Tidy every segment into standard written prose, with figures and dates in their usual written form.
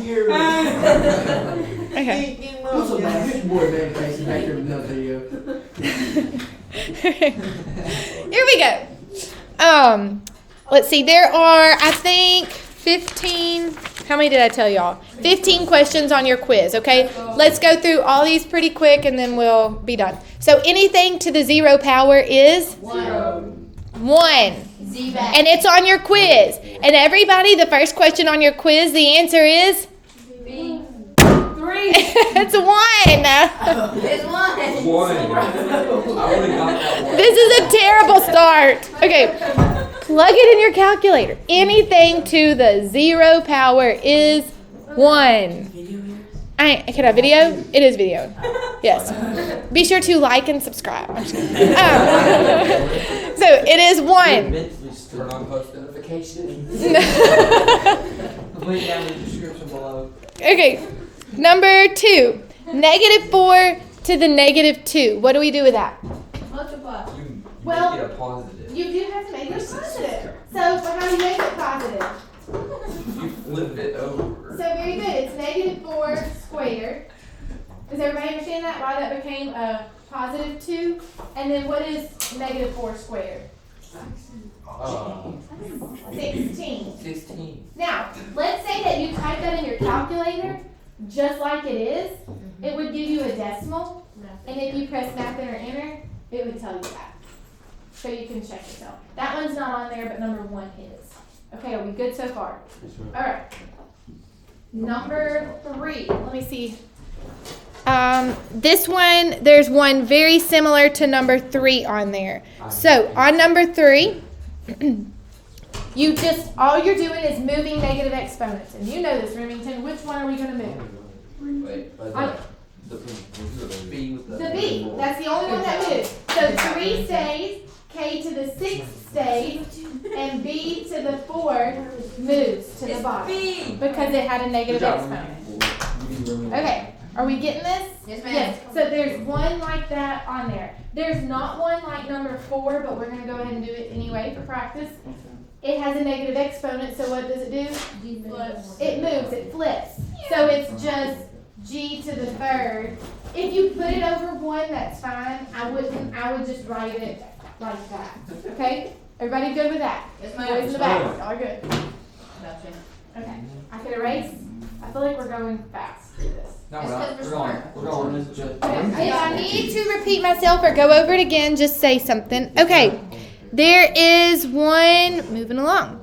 here. Okay. What's up, man? This boy man facing back here with another video. Here we go. Let's see. There are, I think, 15. How many did I tell y'all? 15 questions on your quiz, okay? Let's go through all these pretty quick and then we'll be done. So anything to the 0 power is? 1. 1. And it's on your quiz. And everybody, the first question on your quiz, the answer is? 3. It's 1. It's 1. 1. I only got that one. This is a terrible start. Okay. Plug it in your calculator. Anything to the 0 power is 1. Can I video? It is video. Yes. Be sure to like and subscribe. I'm just kidding. So it is 1. Turn on post notifications. Link down in the description below. Okay. Number 2. -4 to the -2. What do we do with that? Multiply. You Well, make it a positive. You do have to make it positive. So how do you make it positive? You flip it over. So very good. It's -4 squared. Does everybody understand that? Why that became a positive 2? And then what is -4 squared? 16. 16. Now, let's say that you type that in your calculator just like it is. It would give you a decimal. And if you press math or enter, it would tell you that. So you can check yourself. That one's not on there, but number 1 is. Okay, are we good so far? All right. Number 3. Let me see. This one, there's one very similar to number 3 on there. So on number 3, all you're doing is moving negative exponents. And you know this, Remington. Which one are we going to move? Wait, the B with The B. That's the only one that moves. So 3 stays, K to the 6 stays, and B to the 4 moves to the bottom. B. Because it had a negative exponent. Okay, are we getting this? Yes, ma'am. Yes. So there's one like that on there. There's not one like number 4, but we're going to go ahead and do it anyway for practice. It has a negative exponent, so what does it do? It moves, it flips. So it's just G to the 3rd. If you put it over 1, that's fine. I would just write it like that. Okay? Everybody good with that? Yes, Boys in the back. Y'all good? Gotcha. Okay. I can erase. I feel like we're going fast through this. No, It's we're not. 'cause we're We're going. smart. We're going. It's just. Okay. If I need to repeat myself or go over it again, just say something. Okay. There is one, moving along,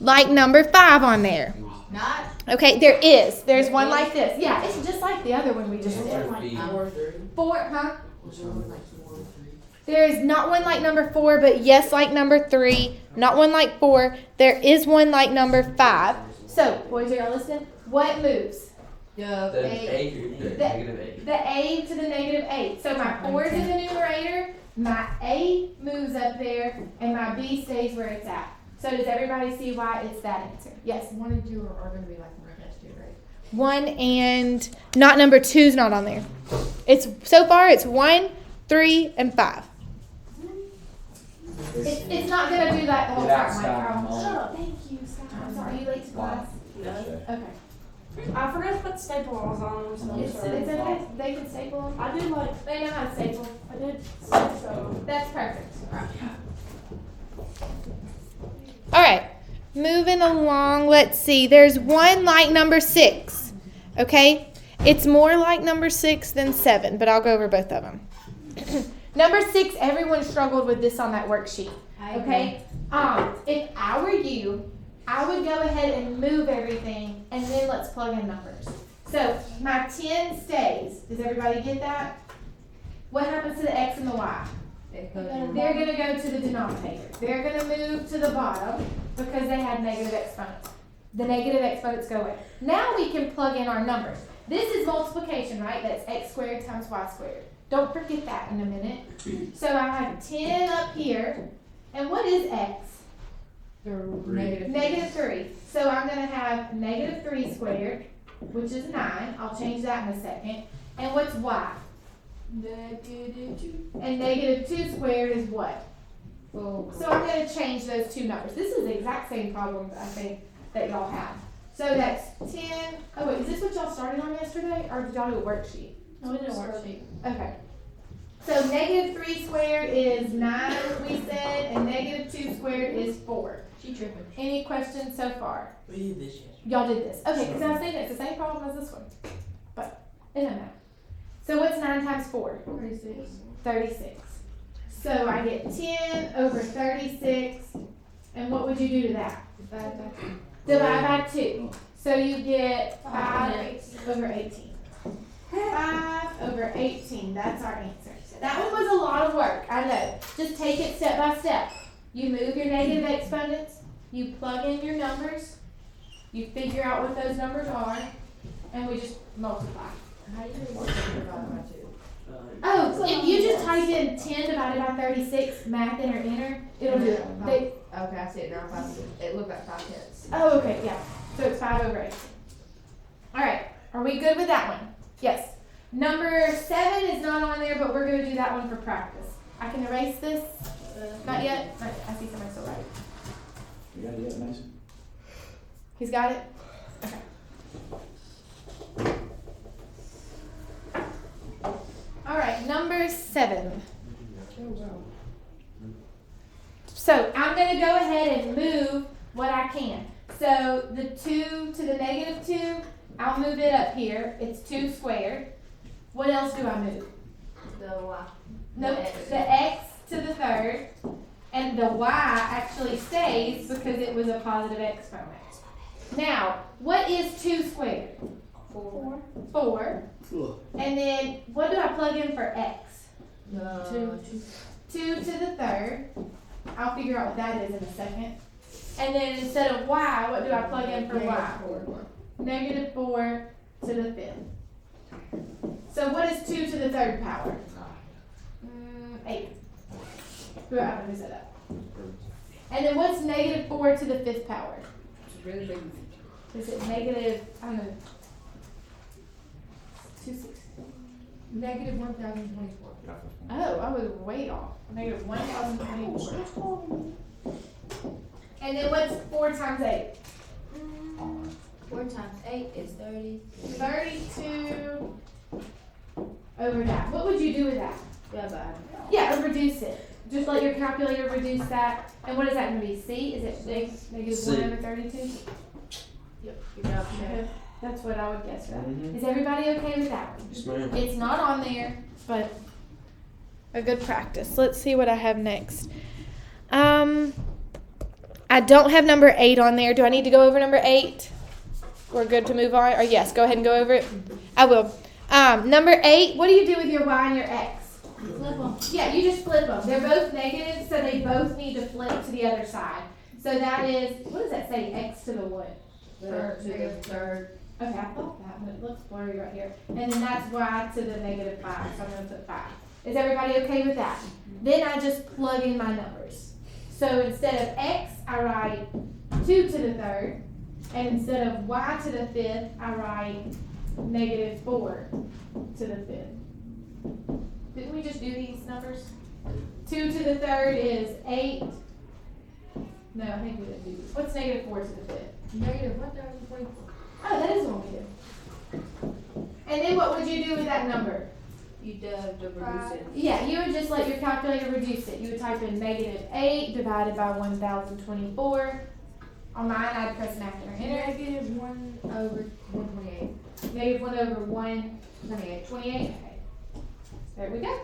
like number 5 on there. Not. Okay, there is. There's one like this. Yeah, it's just like the other one we just did. B. 4, huh? There is not one like number 4, but yes, like number 3. Not one like 4. There is one like number 5. So, boys, are y'all listening? What moves? The The A. The negative A. The A to the -8. So my 4 is in the numerator, my A moves up there, and my B stays where it's at. So does everybody see why it's that answer? Yes. 1 and 2 are going to be like next to it, right? 1 and not number 2's not on there. It's so far it's 1, 3, and 5. It's not gonna do that the whole time. Like, shut up. Thank you, Scott. I'm sorry. Are you late to class? Okay. I forgot to put staples on them, so It's okay. They can staple them. I did like, They know how to staple. I did so. That's perfect. All right. Moving along. Let's see. There's one like number 6. Okay. It's more like number 6 than 7, but I'll go over both of them. Number 6, everyone struggled with this on that worksheet. Okay. If I were you, I would go ahead and move everything, and then let's plug in numbers. So my 10 stays. Does everybody get that? What happens to the X and the Y? They're going to go to the denominator. They're going to move to the bottom because they had negative exponents. The negative exponents go away. Now we can plug in our numbers. This is multiplication, right? That's x squared times y squared. Don't forget that in a minute. So I have 10 up here. And what is x? Negative 3. So I'm going to have negative 3 squared, which is 9. I'll change that in a second. And what's y? And negative 2 squared is what? So I'm going to change those two numbers. This is the exact same problem, I think, that y'all have. So that's 10. Oh, wait, is this what y'all started on yesterday? Or did y'all do a worksheet? No, we did a worksheet. Okay. So negative 3 squared is 9, we said, and negative 2 squared is 4. She tripping. Any questions so far? We did this yesterday. Y'all did this. Okay, because I was thinking it's the same problem as this one. But it doesn't matter. So what's 9 times 4? 36. 36. So I get 10 over 36. And what would you do to that? Divide by 2. So you get 5 over 18. 5 over 18. That's our answer. That one was a lot of work. I know. Just take it step by step. You move your negative exponents. You plug in your numbers. You figure out what those numbers are. And we just multiply. How do you do worksheet divided by 2? Oh, if you just type in 10 divided by 36, math enter, enter, it'll do it. Okay, I see it now. It looked like 5 tenths. Oh, okay, yeah. So it's 5 over 18. All right, are we good with that one? Yes. Number 7 is not on there, but we're going to do that one for practice. I can erase this. Not yet. Not yet. I see somebody still writing. You got it yet, Mason? He's got it? Okay. All right, number 7. So I'm going to go ahead and move what I can. So the 2 to the negative 2, I'll move it up here. It's 2 squared. What else do I move? The Y. Nope, the x to the third, and the y actually stays because it was a positive exponent. Now, what is 2 squared? 4. 4. And then, what do I plug in for x? 2. 2 to the third. I'll figure out what that is in a second. And then instead of y, what do I plug in for y? Negative 4 to the fifth. So what is 2 to the third power? 8. I'm going to set up. And then what's negative 4 to the fifth power? It's really big. Is it negative, I don't know, 260? Negative 1,024. Oh, I was way off. Negative 1,024. And then what's 4 times 8? 4 times 8 is 30. 32 over that. What would you do with that? Yeah, but Yeah, reduce it. Just let your calculator reduce that. And what is that going to be? C? Is it negative C. 1 over 32? yep, good job, Chef. That's what I would guess for that. Mhm. Is everybody okay with that one? Yes, ma'am. It's not on there, but a good practice. Let's see what I have next. I don't have number 8 on there. Do I need to go over number 8? We're good to move on? Or yes, go ahead and go over it. I will. Number 8, what do you do with your y and your x? Flip them. Yeah, you just flip them. They're both negative, so they both need to flip to the other side. So that is, what does that say? X to the what? Third to the third. Okay, I thought that, but it looks blurry right here. And then that's y to the negative 5, so I'm going to put 5. Is everybody okay with that? Then I just plug in my numbers. So instead of x, I write 2 to the third. And instead of y to the fifth, I write negative 4 to the fifth. Didn't we just do these numbers? 2 to the third is 8. No, I think we didn't do this. What's negative 4 to the fifth? Negative 1,024. Oh, that is the one we did. And then what would you do with that number? You did the reduce it. Yeah, you would just let your calculator reduce it. You would type in negative 8 divided by 1,024. On mine, I'd press math enter. Negative 1 over 128. Negative 1 over 1, 28. 28. Okay. There we go.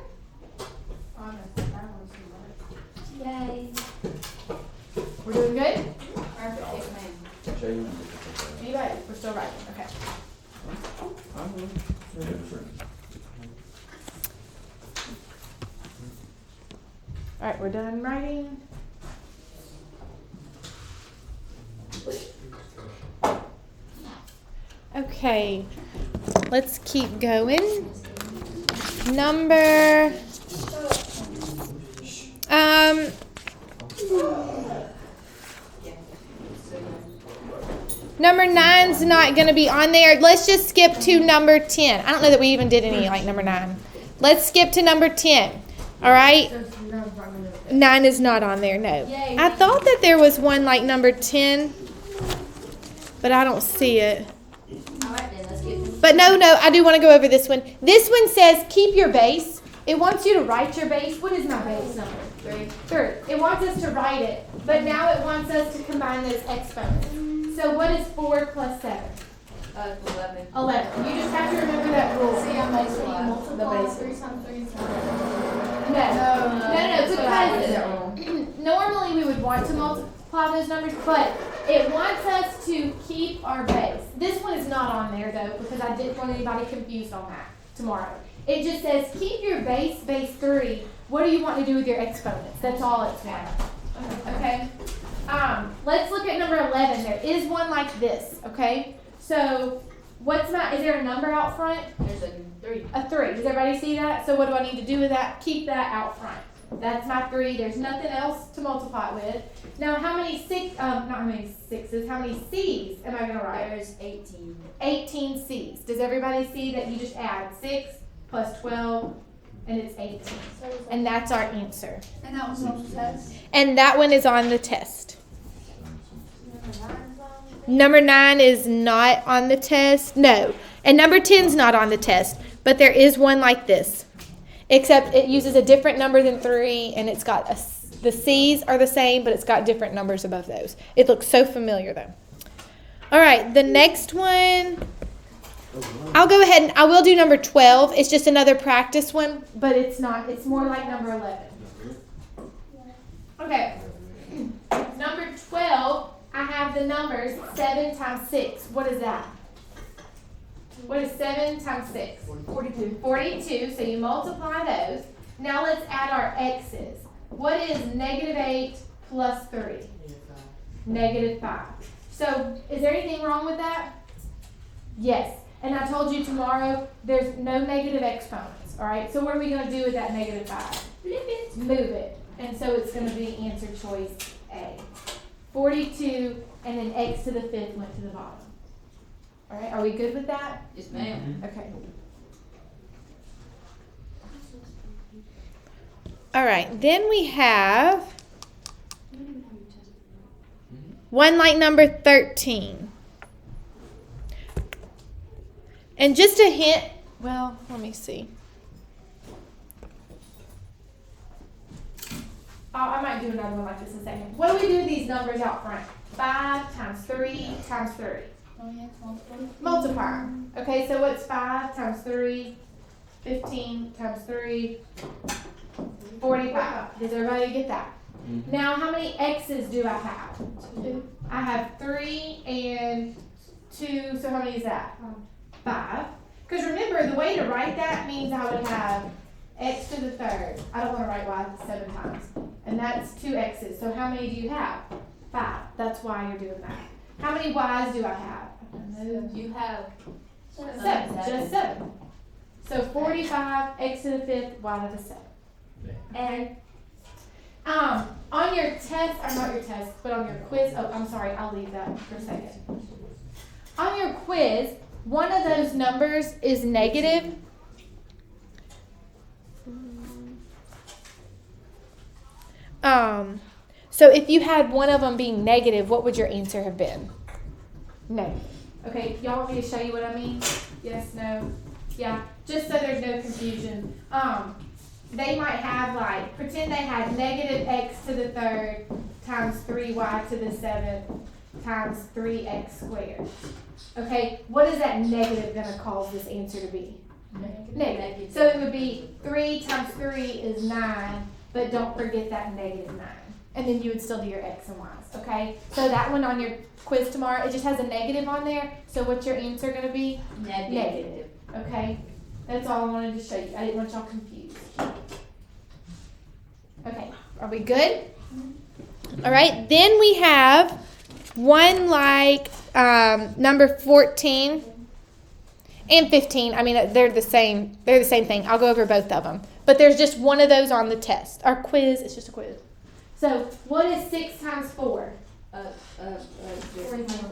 Yay. We're doing good? Perfect. Yes, ma'am. Show you. Anybody? We're still writing. Okay. All right, we're done writing. Okay, let's keep going. Number number 9's not going to be on there. Let's just skip to number 10. I don't know that we even did any like number 9. Let's skip to number 10. All right? 9 is not on there, no. Yay. I thought that there was one like number 10. but I don't see it. Alright then, let's get. But no, I do want to go over this one. This one says keep your base. It wants you to write your base. What is my base number? 3. It wants us to write it, but now it wants us to combine those exponents. So what is 4 plus 7? 11. 11. You just have to remember that rule. See, I'm So you multiply 3 times 3 is 9. No, because normally we would want to multiply those numbers, but it wants us to keep our base. This one is not on there though, because I didn't want anybody confused on that tomorrow. It just says keep your base 3. What do you want to do with your exponents? That's all it's wanting. Okay? Let's look at number 11. There is one like this, okay? So is there a number out front? There's a 3. A 3. Does everybody see that? So what do I need to do with that? Keep that out front. That's my 3. There's nothing else to multiply with. Now how many how many C's am I going to write? There's 18. 18 C's. Does everybody see that you just add 6 plus 12 and it's 18? And that's our answer. And that was on the test. And that one is on the test. Number 9 is not on the test. No. And number 10 is not on the test. But there is one like this. Except it uses a different number than 3 and it's got the C's are the same, but it's got different numbers above those. It looks so familiar though. All right, the next one, I'll go ahead and I will do number 12. It's just another practice one, but it's not. It's more like number 11. Okay. Number 12, I have the numbers 7 times 6. What is that? What is 7 times 6? 42. 42, so you multiply those. Now let's add our x's. What is -8 plus 3? -5. So is there anything wrong with that? Yes. And I told you tomorrow there's no negative exponents. All right, so what are we going to do with that -5? Move it. And so it's going to be answer choice A. 42 and then x to the 5th went to the bottom. All right, are we good with that? Yes, ma'am. Okay. All right, then we have one like number 13. And just a hint, well, let me see. I might do another one like this in a second. What do we do with these numbers out front? 5 times 3 times 30. Multiply. Okay, so what's 5 times 3? 15 times 3? 45. Does everybody get that? Mm-hmm. Now, how many x's do I have? 2. I have 3 and 2, so how many is that? 5. Because remember, the way to write that means I would have x to the 3rd. I don't want to write y 7 times. And that's 2 x's. So how many do you have? 5. That's why you're doing that. How many y's do I have? You have 7. Just 7. So 45, x to the 5th, y to the 7th. And on your test, or not your test, but on your quiz, oh, I'm sorry, I'll leave that for a second. On your quiz, one of those numbers is negative. So if you had one of them being negative, what would your answer have been? Negative. Okay, y'all want me to show you what I mean? Yes, no? Yeah, just so there's no confusion. They might have like, pretend they had negative x to the 3rd times 3y to the 7th times 3x squared. Okay, what is that negative going to cause this answer to be? Negative. So it would be 3 times 3 is 9, but don't forget that -9. And then you would still do your x and y's, okay? So that one on your quiz tomorrow, it just has a negative on there. So what's your answer going to be? Negative. Okay? That's all I wanted to show you. I didn't want y'all confused. Okay, are we good? All right, then we have one like number 14 and 15. I mean, they're the same thing. I'll go over both of them. But there's just one of those on the test. Our quiz, it's just a quiz. So what is 6 times 4?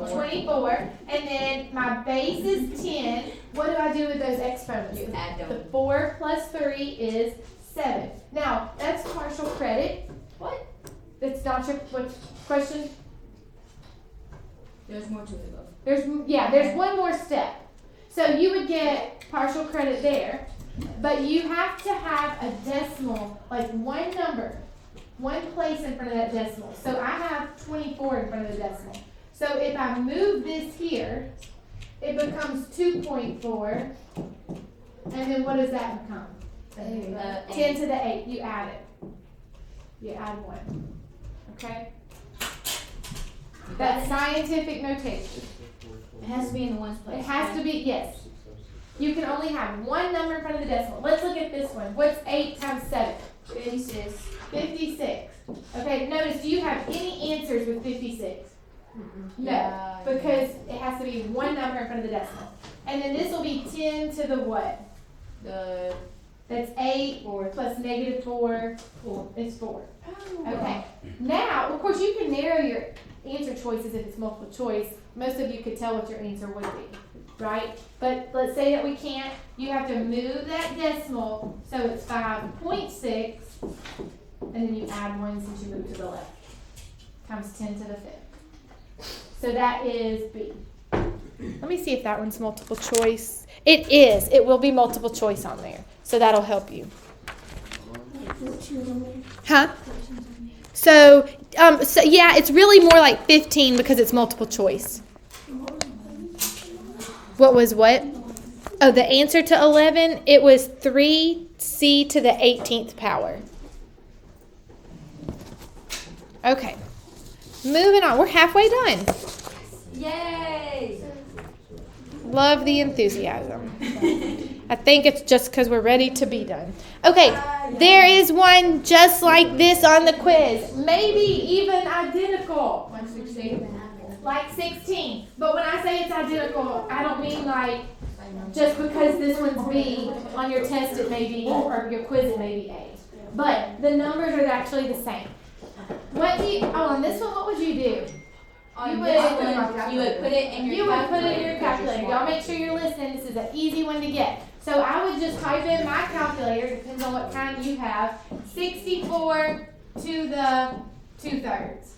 24. And then my base is 10. What do I do with those exponents? You add them. The 4 plus 3 is 7. Now, that's partial credit. What? That's not your what question? There's more to it though. There's one more step. So you would get partial credit there, but you have to have a decimal, like one number, one place in front of that decimal. So I have 24 in front of the decimal. So if I move this here, it becomes 2.4, and then what does that become? 10 to the 8. You add it. You add 1. Okay? That's scientific notation. It has to be in the ones place. It has to be, yes. You can only have one number in front of the decimal. Let's look at this one. What's 8 times 7? 56. 56. Okay, notice, do you have any answers with 56? No, Yeah. because it has to be one number in front of the decimal. And then this will be 10 to the what? That's 8 plus negative 4 is 4. Okay. Now, of course, you can narrow your answer choices if it's multiple choice. Most of you could tell what your answer would be, right? But let's say that we can't. You have to move that decimal so it's 5.6, and then you add 1 since you move to the left. Times 10 to the 5th. So that is B. Let me see if that one's multiple choice. It is. It will be multiple choice on there. So that'll help you. Huh? So yeah, it's really more like 15 because it's multiple choice. What was what? Oh, the answer to 11, it was 3c to the 18th power. Okay. Moving on. We're halfway done. Yay! Love the enthusiasm. I think it's just because we're ready to be done. Okay, there is one just like this on the quiz. Maybe even identical. Like 16. But when I say it's identical, I don't mean like just because this one's B, on your test it may be, or your quiz it may be A. But the numbers are actually the same. On this one, what would you do? You would put it in your calculator. Y'all make sure you're listening. This is an easy one to get. So I would just type in my calculator, depends on what kind you have, 64 to the 2/3.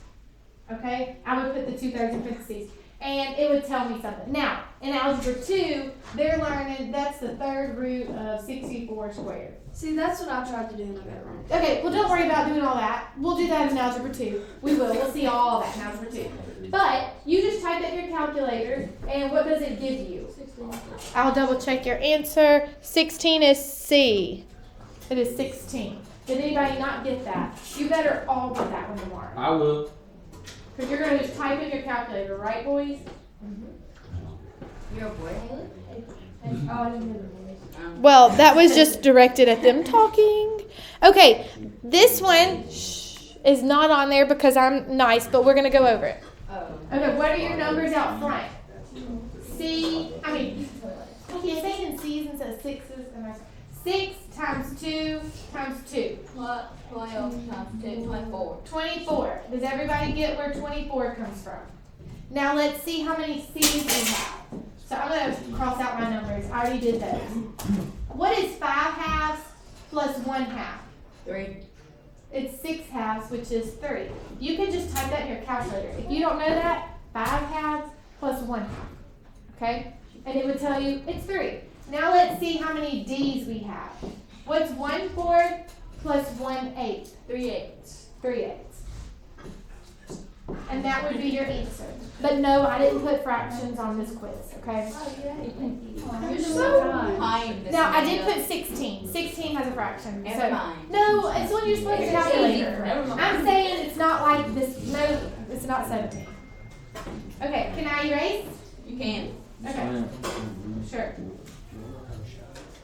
Okay? I would put the 2/3 in parentheses. And it would tell me something. Now, in Algebra 2, they're learning that's the 3rd root of 64 squared. See, that's what I tried to do and I got it wrong. Okay, well don't worry about doing all that. We'll do that in Algebra 2. We will. We'll see all that in Algebra 2. But you just type in your calculator, and what does it give you? 16. I'll double check your answer. 16 is C. It is 16. Did anybody not get that? You better all get that one tomorrow. I will. Because you're going to just type in your calculator, right, boys? You're a boy, Haley? Oh, I didn't hear the voice. Well, that was just directed at them talking. Okay, this one is not on there because I'm nice, but we're going to go over it. Okay, what are your numbers out front? Okay, saying C's instead of sixes. 6 times 2 times 2. 12 times 2, 24. 24. Does everybody get where 24 comes from? Now let's see how many C's we have. So I'm going to cross out my numbers. I already did those. What is 5 halves plus 1 half? 3. It's 6 halves, which is 3. You can just type that in your calculator. If you don't know that, 5 halves plus 1 half. Okay? And it would tell you it's 3. Now let's see how many D's we have. What's 1/4 plus 1/8? 3/8. 3/8. And that would be your answer. But no, I didn't put fractions on this quiz, okay? You're so behind this. Now, I did put 16. 16 has a fraction. Never so- mind. No, it's when you're supposed to calculate. Never mind. I'm saying it's not like this. No, it's not 17. Okay, can I erase? You can. Okay, sure.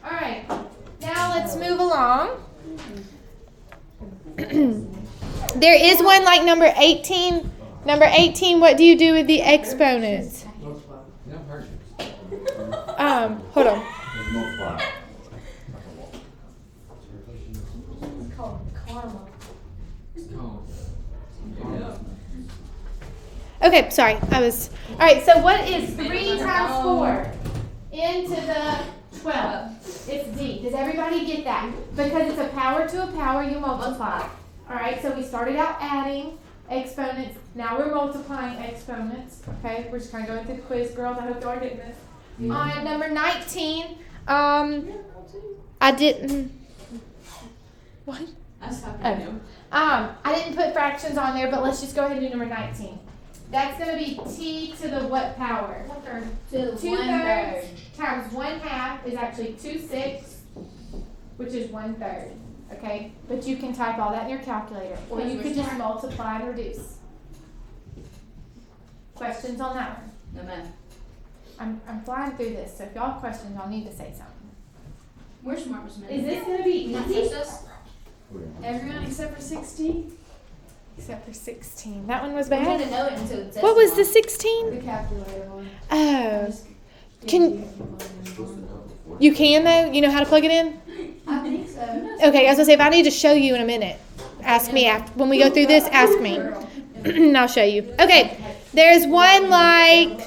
All right, now let's move along. There is one like number 18. Number 18, what do you do with the exponents? Hold on. Multiply. It's called karma. Okay, sorry. All right, so what is 3 times 4 into the 12? It's D. Does everybody get that? Because it's a power to a power, you multiply. All right, so we started out adding, exponents. Now we're multiplying exponents. Okay, we're just kind of going through the quiz, girls. I hope y'all are getting this. On number 19, I didn't. What? I didn't put fractions on there, but let's just go ahead and do number 19. That's going to be t to the what power? 2/3 times 1/2 is actually 2/6, which is 1/3. Okay, but you can type all that in your calculator, or you could just multiply and reduce. Questions on that one? No, ma'am. I'm flying through this, so if y'all have questions, I'll need to say something. We're smart, Miss Minnie. Is this going to be Not easy? just us. Everyone except for 16? Except for 16. That one was We're bad. gonna know it until it says What was the one. 16? The calculator one. Oh. Can you can though? You know how to plug it in? I think so. Okay, I was gonna say if I need to show you in a minute, ask me after when we go through this. Ask me, and I'll show you. Okay, there's one like.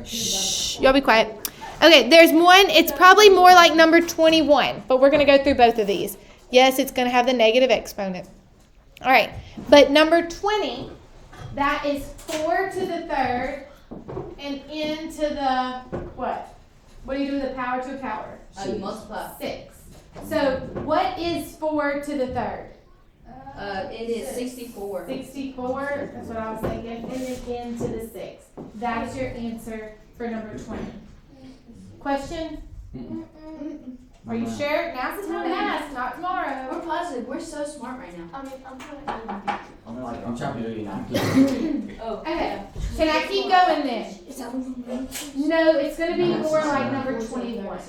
Shh, y'all be quiet. Okay, there's one. It's probably more like number 21, but we're gonna go through both of these. Yes, it's gonna have the negative exponent. All right, but number 20, that is 4 to the third and n to the what? What do you do with a power to a power? You multiply. 6. So what is 4 to the third? It is 64. 64. That's what I was thinking. And then n to the 6. That is your answer for number 20. Question? Are you sure? Now's the time to ask, not tomorrow. We're positive. We're so smart right now. I mean, I'm trying to. I'm trying to do now. Oh. Okay. Can I keep going then? No, it's going to be more like number 21.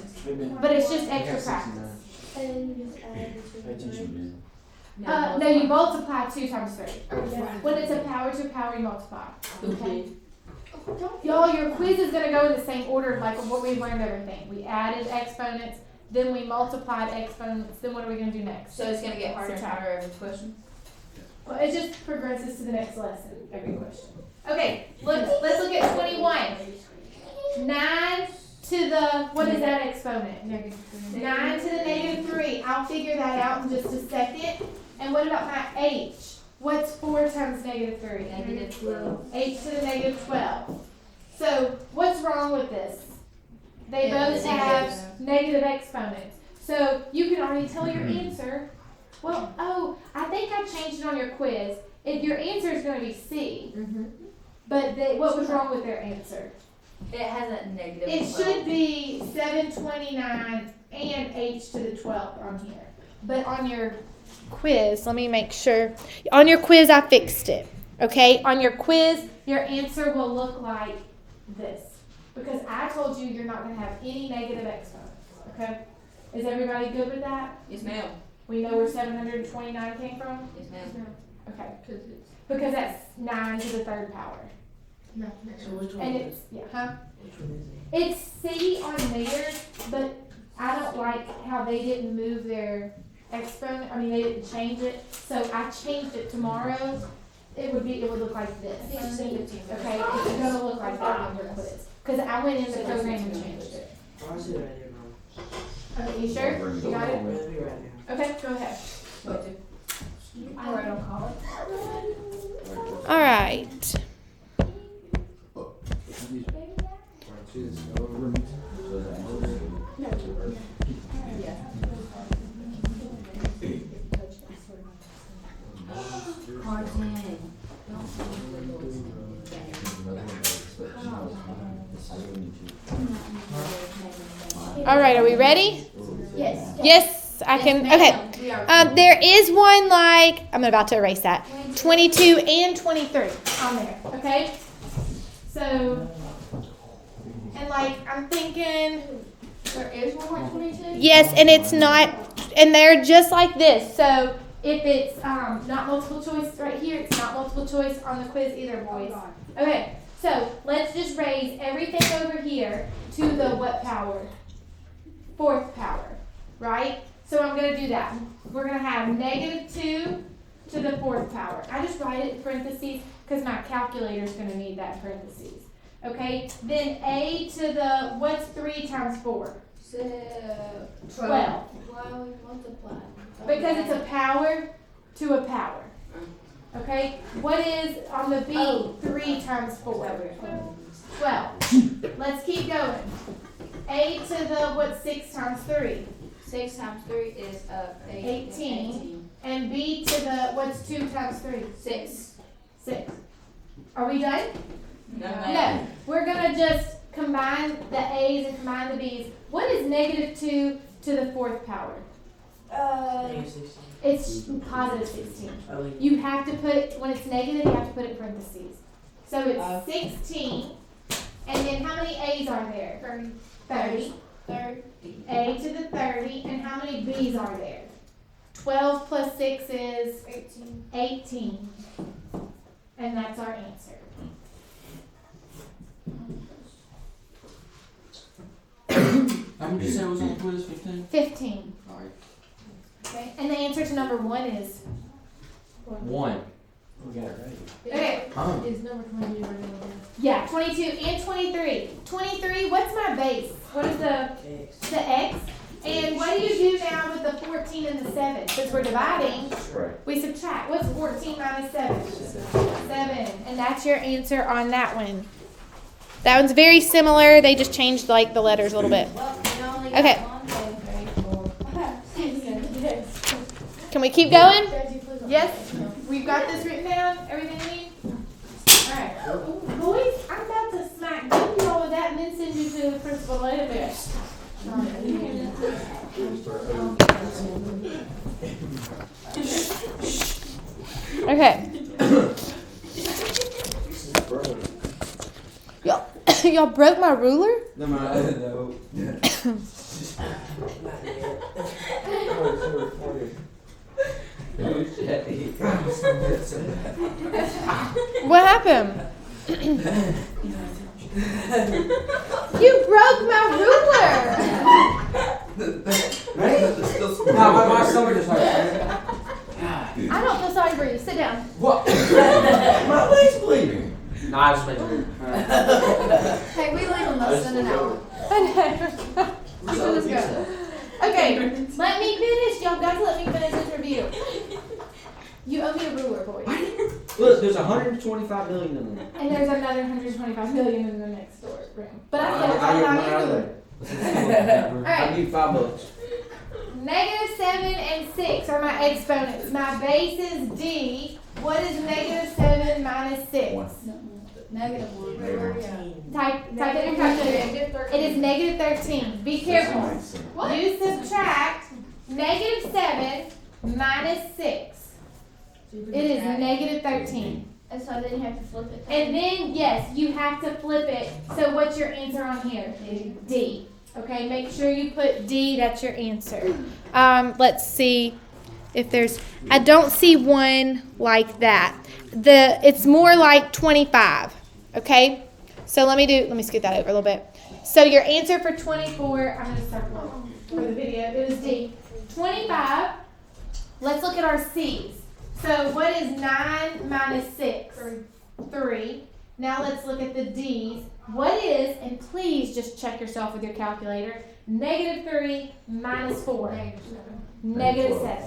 But it's just extra practice. Pay attention, No, you multiply 2 times 3. When it's a power to power, you multiply. Okay. Y'all, your quiz is going to go in the same order like what we've learned everything. We added exponents, then we multiplied exponents, then what are we going to do next? So it's gonna get harder and Subtract. harder every question. Well, it just progresses to the next lesson, every question. Okay, let's look at 21. 9 to the, what is that exponent? 9 to the -3. I'll figure that out in just a second. And what about my h? What's 4 times -3? Negative 12. H to the -12. So what's wrong with this? They Yeah, both the have negatives. negative exponents. So you can already tell your answer. Well, I think I changed it on your quiz. Your answer is going to be C. But what was wrong with their answer? It has a negative. It 12. should be 729 and h to the 12th on here. But on your quiz, let me make sure. On your quiz, I fixed it. Okay? On your quiz, your answer will look like this. Because I told you you're not going to have any negative exponents. Okay? Is everybody good with that? Yes, ma'am. We know where 729 came from? Yes, ma'am. Okay. Because that's 9 to the third power. So which one And is it's, yeah, huh? Which one is it? It's C on theirs, but I don't like how they didn't move their exponent. I mean, they didn't change it. So I changed it tomorrow. It would look like this. Okay, it's gonna look like that on your quiz. Because I went in the program and changed it. Oh, I see it right here, Mom. Okay, you sure? You got it? With me right now. Okay, go ahead. I write on college. All right. All right, are we ready? Yes. Yes, I can. Okay. There is one like, I'm about to erase that. 22 and 23 on there. Okay? So, and like, I'm thinking. There is one like 22? Yes, and it's not, and they're just like this. So, if it's not multiple choice right here, it's not multiple choice on the quiz either, boys. Okay, so let's just raise everything over here to the what power? 4th power, right? So I'm going to do that. We're going to have -2 to the 4th power. I just write it in parentheses because my calculator is going to need that in parentheses. Okay, then a to the, what's 3 times 4? 12. Why are we multiplying? Because it's a power to a power. Okay, what is on the B Oh. 3 times 4? 12. Let's keep going. A to the, what's 6 times 3? 6 times 3 is 18. And B to the, what's 2 times 3? 6. 6. Are we done? No. No. We're going to just combine the A's and combine the B's. What is -2 to the 4th power? It's positive 16. You have to put, when it's negative, you have to put it in parentheses. So it's 16. And then how many A's are there? 30. 30. A to the 30. And how many B's are there? 12 plus 6 is 18. And that's our answer. How many did you say was on the quiz? 15? 15. Alright. Okay. And the answer to number 1 is? 1. We got it right. Okay. Is number 22 right over Yeah, 22 and 23. 23, what's my base? What is the X? And what do you do now with the 14 and the 7? Since we're dividing, we subtract. What's 14 minus 7? 7. And that's your answer on that one. That one's very similar. They just changed like the letters a little bit. Well, you only Okay. got 1, 2, 3, 4, 5, 6, 7, 8. Can we keep going? there. Yes? We've got this written down? Everything we need? Alright. Boys, I'm about to smack both of y'all with that and then send you to the principal later. Okay. Y'all broke my ruler? No, No. What happened? You broke my ruler! my stomach just hurt. I don't feel sorry for you. Sit down. What? My leg's bleeding. Nah, I just made it. Hey, we leave in less than an hour. Let's go. Okay, let me finish. Y'all guys let me finish this review. You owe me a ruler, boys. Look, there's 125 million in there. And there's another 125 million in the next door room. But I said I get I'm one out not of ruler. there. I need $5. -7 and 6 are my exponents. My base is D. What is -7 minus 6? -1. Type it in your calculator. It is -13. Be careful. You subtract -7 minus 6. It is -13. And so then you have to flip it. And then, yes, you have to flip it. So what's your answer on here? D. Okay, make sure you put D. That's your answer. Let's see if there's, I don't see one like that. It's more like 25. Okay, so let me scoot that over a little bit. So your answer for 24, I'm going to circle it for the video. It was D. 25. Let's look at our C's. So what is 9 minus 6? 3. Now let's look at the D's. What is, and please just check yourself with your calculator, -3 minus 4? -7.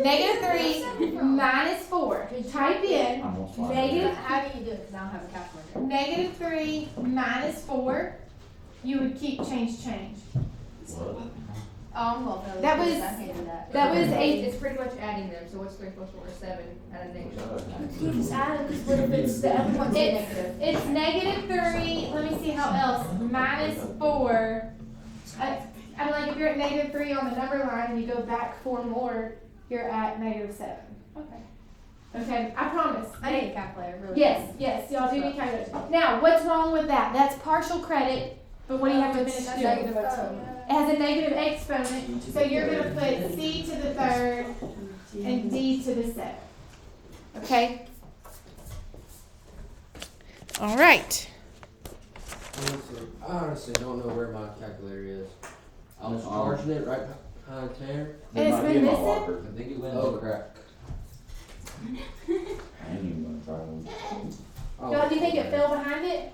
-3 minus 4. Type in negative. How do you do it? Because I don't have a calculator. -3 minus 4. You would keep change. Well, no, That I was- can't do that. That was It's pretty much adding them, so what's 3 plus 4 is 7, and a negative. You just add them, because what if it's the other one's negative? It's -3. Let me see how else. Minus 4. I'm like, if you're at -3 on the number line and you go back 4 more, you're at -7. Okay. Okay, I promise. I need a calculator, really. Yes, y'all do need calculators. Now, what's wrong with that? That's partial credit, but what do you have to finish That's doing? negative exponent. It has a negative exponent, so you're going to put C to the 3rd and D to the 7th. Okay? All right. I honestly don't know where my calculator is. I was charging it right behind Tanner. And it's been missing? I think it went in the crack. Y'all, do you think it fell behind it?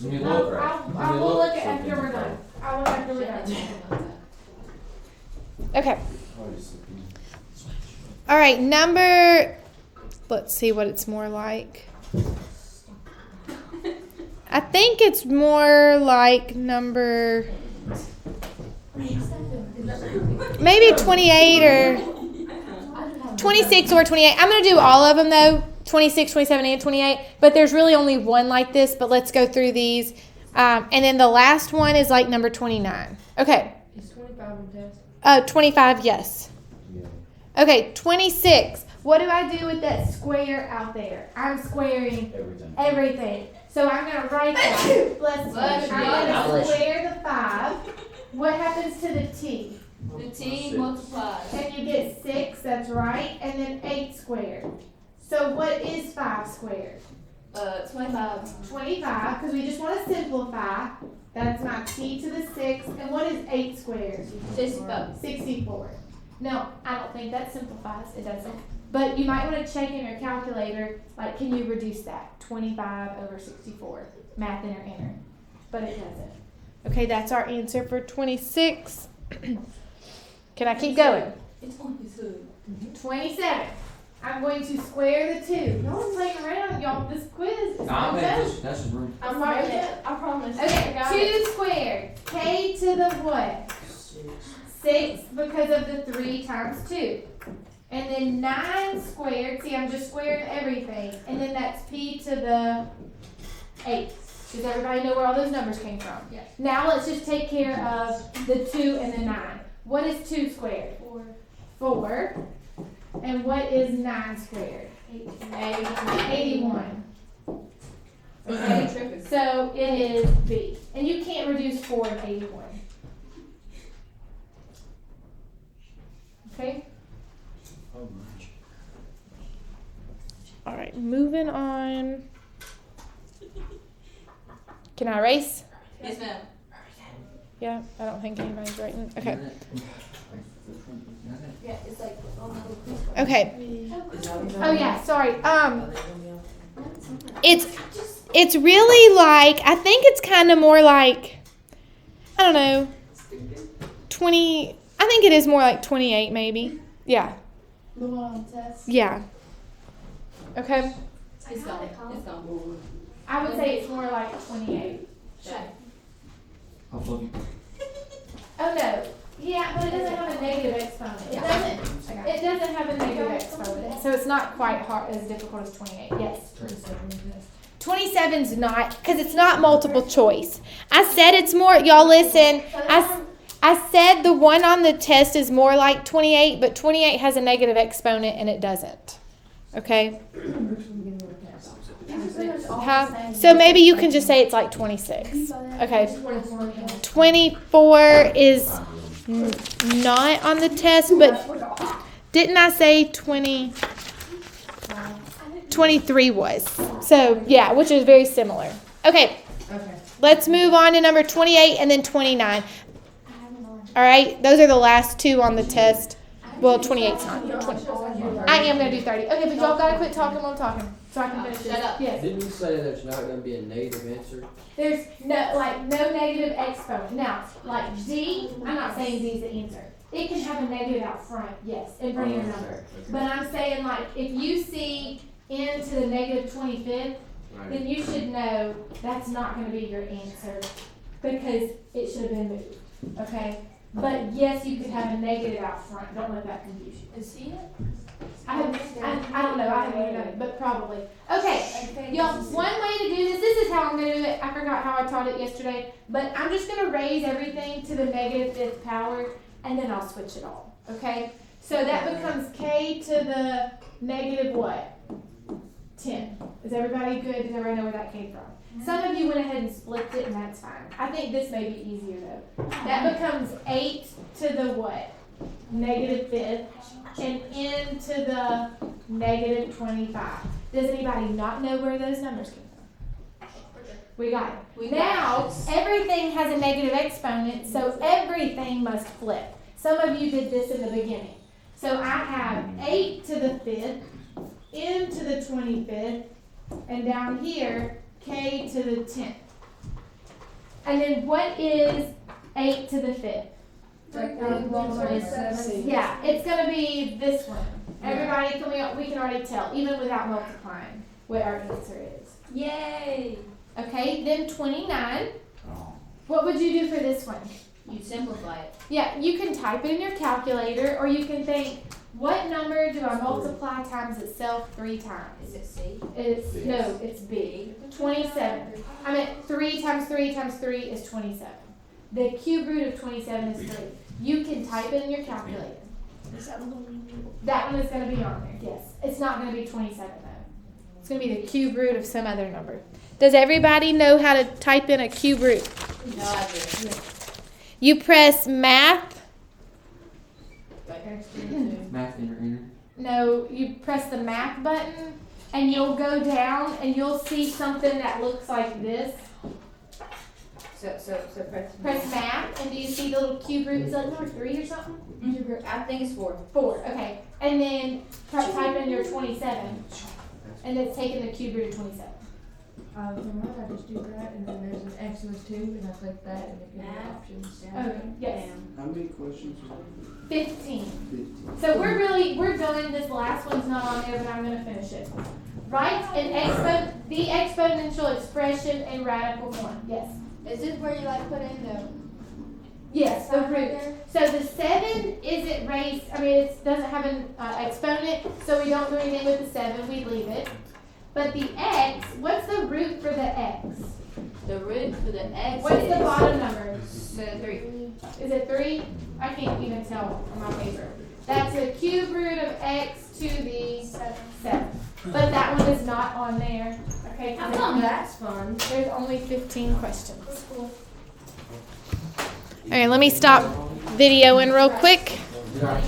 Let me I look. will look at after we're done. I'll look after we're done. Okay. All right, number, let's see what it's more like. I think it's more like number, maybe 28 or 26 or 28. I'm going to do all of them though, 26, 27, and 28. But there's really only one like this, but let's go through these. And then the last one is like number 29. Okay. Is 25 on test? 25, yes. Yeah. Okay, 26. What do I do with that square out there? I'm squaring Everything. everything. So I'm going to write that. Bless you. I'm going to square the 5. What happens to the t? The t multiplies. And you get 6, that's right. And then 8 squared. So what is 5 squared? 25. 25, because we just want to simplify. That's my t to the 6. And what is 8 squared? 64. 64. No, I don't think that simplifies. It doesn't. But you might want to check in your calculator, like, can you reduce that? 25 over 64. Math enter. But it doesn't. Okay, that's our answer for 26. Can I keep going? It's on his hood. 27. I'm going to square the 2. No one's playing around, y'all. This quiz is Nah, so man, fun. that's just rude. I'm sorry. I promise. Okay, 2 squared. K to the what? 6 because of the 3 times 2. And then 9 squared. See, I'm just squaring everything. And then that's p to the 8. Does everybody know where all those numbers came from? Yes. Now let's just take care of the 2 and the 9. What is 2 squared? 4. And what is 9 squared? 81. Okay, so it is B. And you can't reduce 4 and 81. Okay? All right, moving on. Can I erase? Yes, ma'am. Yeah, I don't think anybody's writing. Okay. Yeah, it's like Okay. Oh yeah, sorry. It's really like, I think it's kind of more like, I don't know, 20. I think it is more like 28 maybe. Yeah. The one on the test. Yeah. Okay. it's gone. It's gone. I would say it's more like 28. I'll love you. Oh no. Yeah, but it doesn't have a negative exponent. It doesn't have a negative exponent. So it's not quite hard as difficult as 28. Yes. 27's not, because it's not multiple choice. I said it's more, y'all listen, I said the one on the test is more like 28, but 28 has a negative exponent and it doesn't. Okay? So maybe you can just say it's like 26. Okay. 24 is not on the test, but didn't I say 20? 23 was. So, yeah, which is very similar. Okay. Let's move on to number 28 and then 29. All right. Those are the last two on the test. Well, 28's not. 20. I am going to do 30. Okay, but y'all got to quit talking while I'm talking so I can finish this. Shut up. Yes. Didn't you say there's not going to be a negative answer? There's no negative exponent. Now, like D, I'm not saying D's the answer. It can have a negative out front, yes, in front of your number. But I'm saying, like, if you see n to the negative 25th, then you should know that's not going to be your answer because it should have been moved. Okay? But yes, you could have a negative out front. Don't let that confuse you. Is he it? I don't know. I haven't even done it, but probably. Okay, y'all, one way to do this is how I'm going to do it. I forgot how I taught it yesterday, but I'm just going to raise everything to the negative 5th power, and then I'll switch it all. Okay? So that becomes k to the negative what? 10. Is everybody good? Does everybody know where that came from? Some of you went ahead and split it, and that's fine. I think this may be easier, though. That becomes 8 to the what? Negative 5th. And n to the negative 25. Does anybody not know where those numbers came from? We got it. Now, everything has a negative exponent, so everything must flip. Some of you did this in the beginning. So I have 8 to the 5th, n to the 25th, and down here, k to the 10th. And then what is 8 to the 5th? Yeah, it's going to be this one. Everybody, we can already tell, even without multiplying, what our answer is. Yay! Okay, then 29. Oh. What would you do for this one? You simplify it. Yeah, you can type it in your calculator, or you can think, what number do I multiply times itself 3 times? Is it C? It's B. 27. I meant 3 times 3 times 3 is 27. The cube root of 27 is 3. You can type it in your calculator. That one is going to be on there, yes. It's not going to be 27 though. It's going to be the cube root of some other number. Does everybody know how to type in a cube root? No, I didn't. You press math. Math enter. No, you press the math button and you'll go down and you'll see something that looks like this. So Press math, and do you see the little cube root? Is that number 3 or something? I think it's 4. 4, okay. And then type in your 27, and it's taking the cube root of 27. From what I just do that, and then there's an Exponents 2, and I click that, and it gives me options. Okay, yes. How many questions? 15. 15. So we're going, this last one's not on there, but I'm going to finish it. Write the exponential expression in radical form. Yes. Is this where you like put in the? Yes, the root. So the 7 isn't raised, it doesn't have an exponent, so we don't do anything with the 7, we leave it. But the x, what's the root for the x? The root for the x What's is the bottom number? 3. Is it 3? I can't even tell on my paper. That's the cube root of x to the 7. But that one is not on there. Okay, How come that's fun? there's only 15 questions. All right, let me stop videoing real quick. Did I